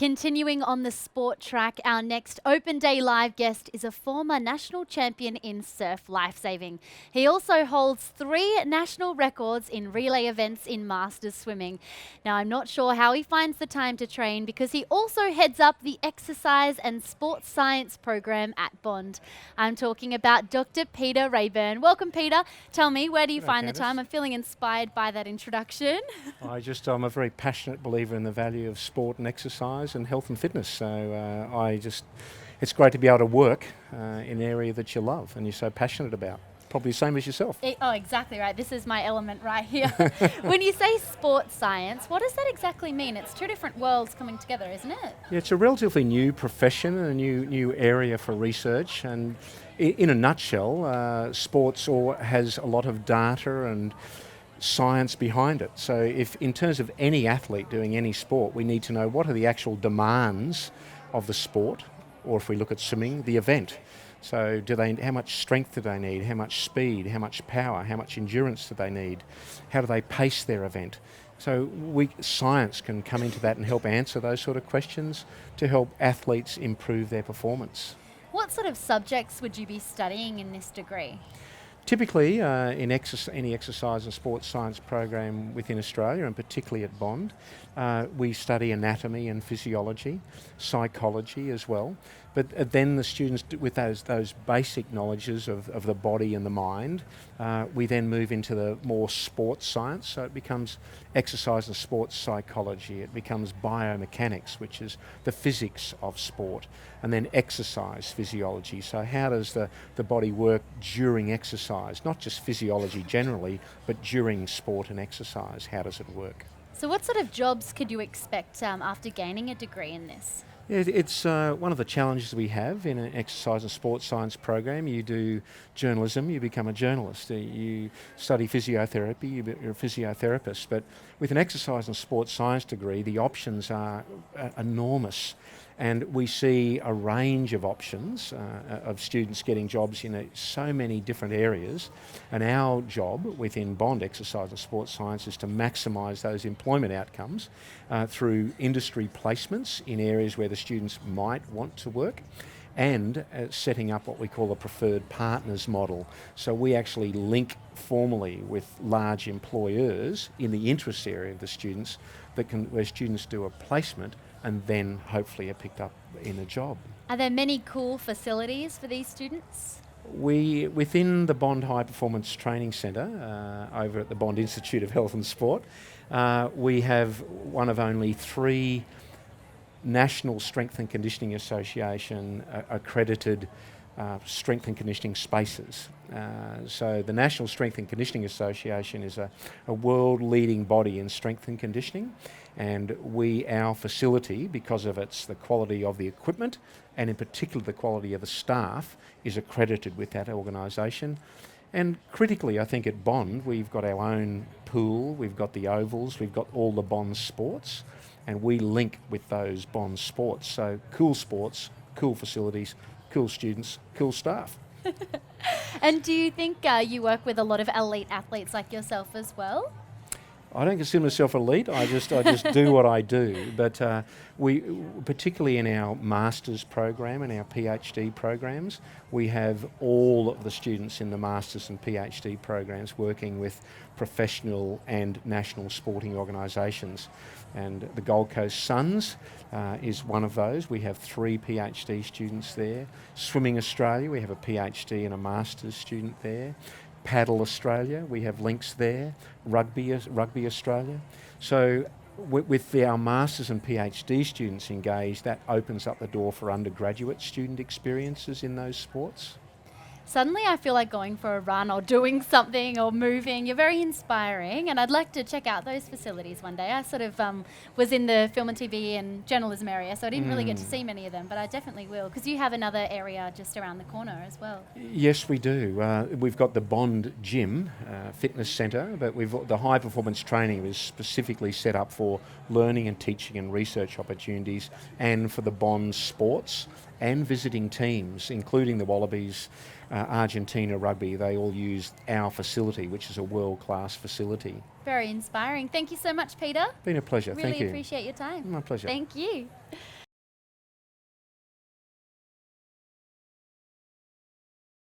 Continuing on the sport track, our next Open Day Live guest is a former national champion in surf lifesaving. He also holds 3 national records in relay events in masters swimming. Now, I'm not sure how he finds the time to train because he also heads up the exercise and sports science program at Bond. I'm talking about Dr. Peter Reaburn. Welcome, Peter. Tell me, where do you find the time? I'm feeling inspired by that introduction. I'm a very passionate believer in the value of sport and exercise and health and fitness. So it's great to be able to work in an area that you love and you're so passionate about. Probably the same as yourself. Oh, exactly right. This is my element right here. When you say sports science, what does that exactly mean? It's 2 different worlds coming together, isn't it? Yeah, it's a relatively new profession and a new area for research. And in a nutshell, sports has a lot of data and science behind it. So if in terms of any athlete doing any sport, we need to know what are the actual demands of the sport, or if we look at swimming, the event. So how much strength do they need, how much speed, how much power, how much endurance do they need, how do they pace their event? So science can come into that and help answer those sort of questions to help athletes improve their performance. What sort of subjects would you be studying in this degree? Typically, in any exercise and sports science program within Australia, and particularly at Bond, we study anatomy and physiology, psychology as well. But then the students, with those basic knowledges of the body and the mind, we then move into the more sports science. So it becomes exercise and sports psychology. It becomes biomechanics, which is the physics of sport, and then exercise physiology. So how does the body work during exercise? Not just physiology generally, but during sport and exercise. How does it work? So what sort of jobs could you expect after gaining a degree in this? It's one of the challenges we have in an exercise and sports science program. You do journalism, you become a journalist. You study physiotherapy, you're a physiotherapist. But with an exercise and sports science degree, the options are enormous. And we see a range of options of students getting jobs in so many different areas. And our job within Bond Exercise and Sports Science is to maximise those employment outcomes through industry placements in areas where the students might want to work, and setting up what we call a preferred partners model. So we actually link formally with large employers in the interest area of the students where students do a placement and then hopefully are picked up in a job. Are there many cool facilities for these students? Within the Bond High Performance Training Centre, over at the Bond Institute of Health and Sport, we have one of only 3 National Strength and Conditioning Association accredited strength and conditioning spaces. So the National Strength and Conditioning Association is a world-leading body in strength and conditioning, and our facility, because of the quality of the equipment and in particular the quality of the staff, is accredited with that organisation. And critically, I think at Bond, we've got our own pool, we've got the ovals, we've got all the Bond sports, and we link with those Bond sports. So cool sports, cool facilities, cool students, cool staff. And do you think you work with a lot of elite athletes like yourself as well? I don't consider myself elite. I just do what I do. But we, particularly in our master's program and our PhD programs, we have all of the students in the master's and PhD programs working with professional and national sporting organisations. And the Gold Coast Suns is one of those. We have 3 PhD students there. Swimming Australia, we have a PhD and a master's student there. Paddle Australia, we have links there. Rugby Australia. So with our Masters and PhD students engaged, that opens up the door for undergraduate student experiences in those sports. Suddenly I feel like going for a run or doing something or moving. You're very inspiring, and I'd like to check out those facilities one day. I sort of was in the film and TV and journalism area, so I didn't really get to see many of them, but I definitely will, because you have another area just around the corner as well. Yes, we do. We've got the Bond Gym fitness centre, but the high performance training is specifically set up for learning and teaching and research opportunities, and for the Bond sports and visiting teams, including the Wallabies, Argentina Rugby, they all use our facility, which is a world-class facility. Very inspiring. Thank you so much, Peter. Been a pleasure. Really Thank you. appreciate your time. My pleasure. Thank you.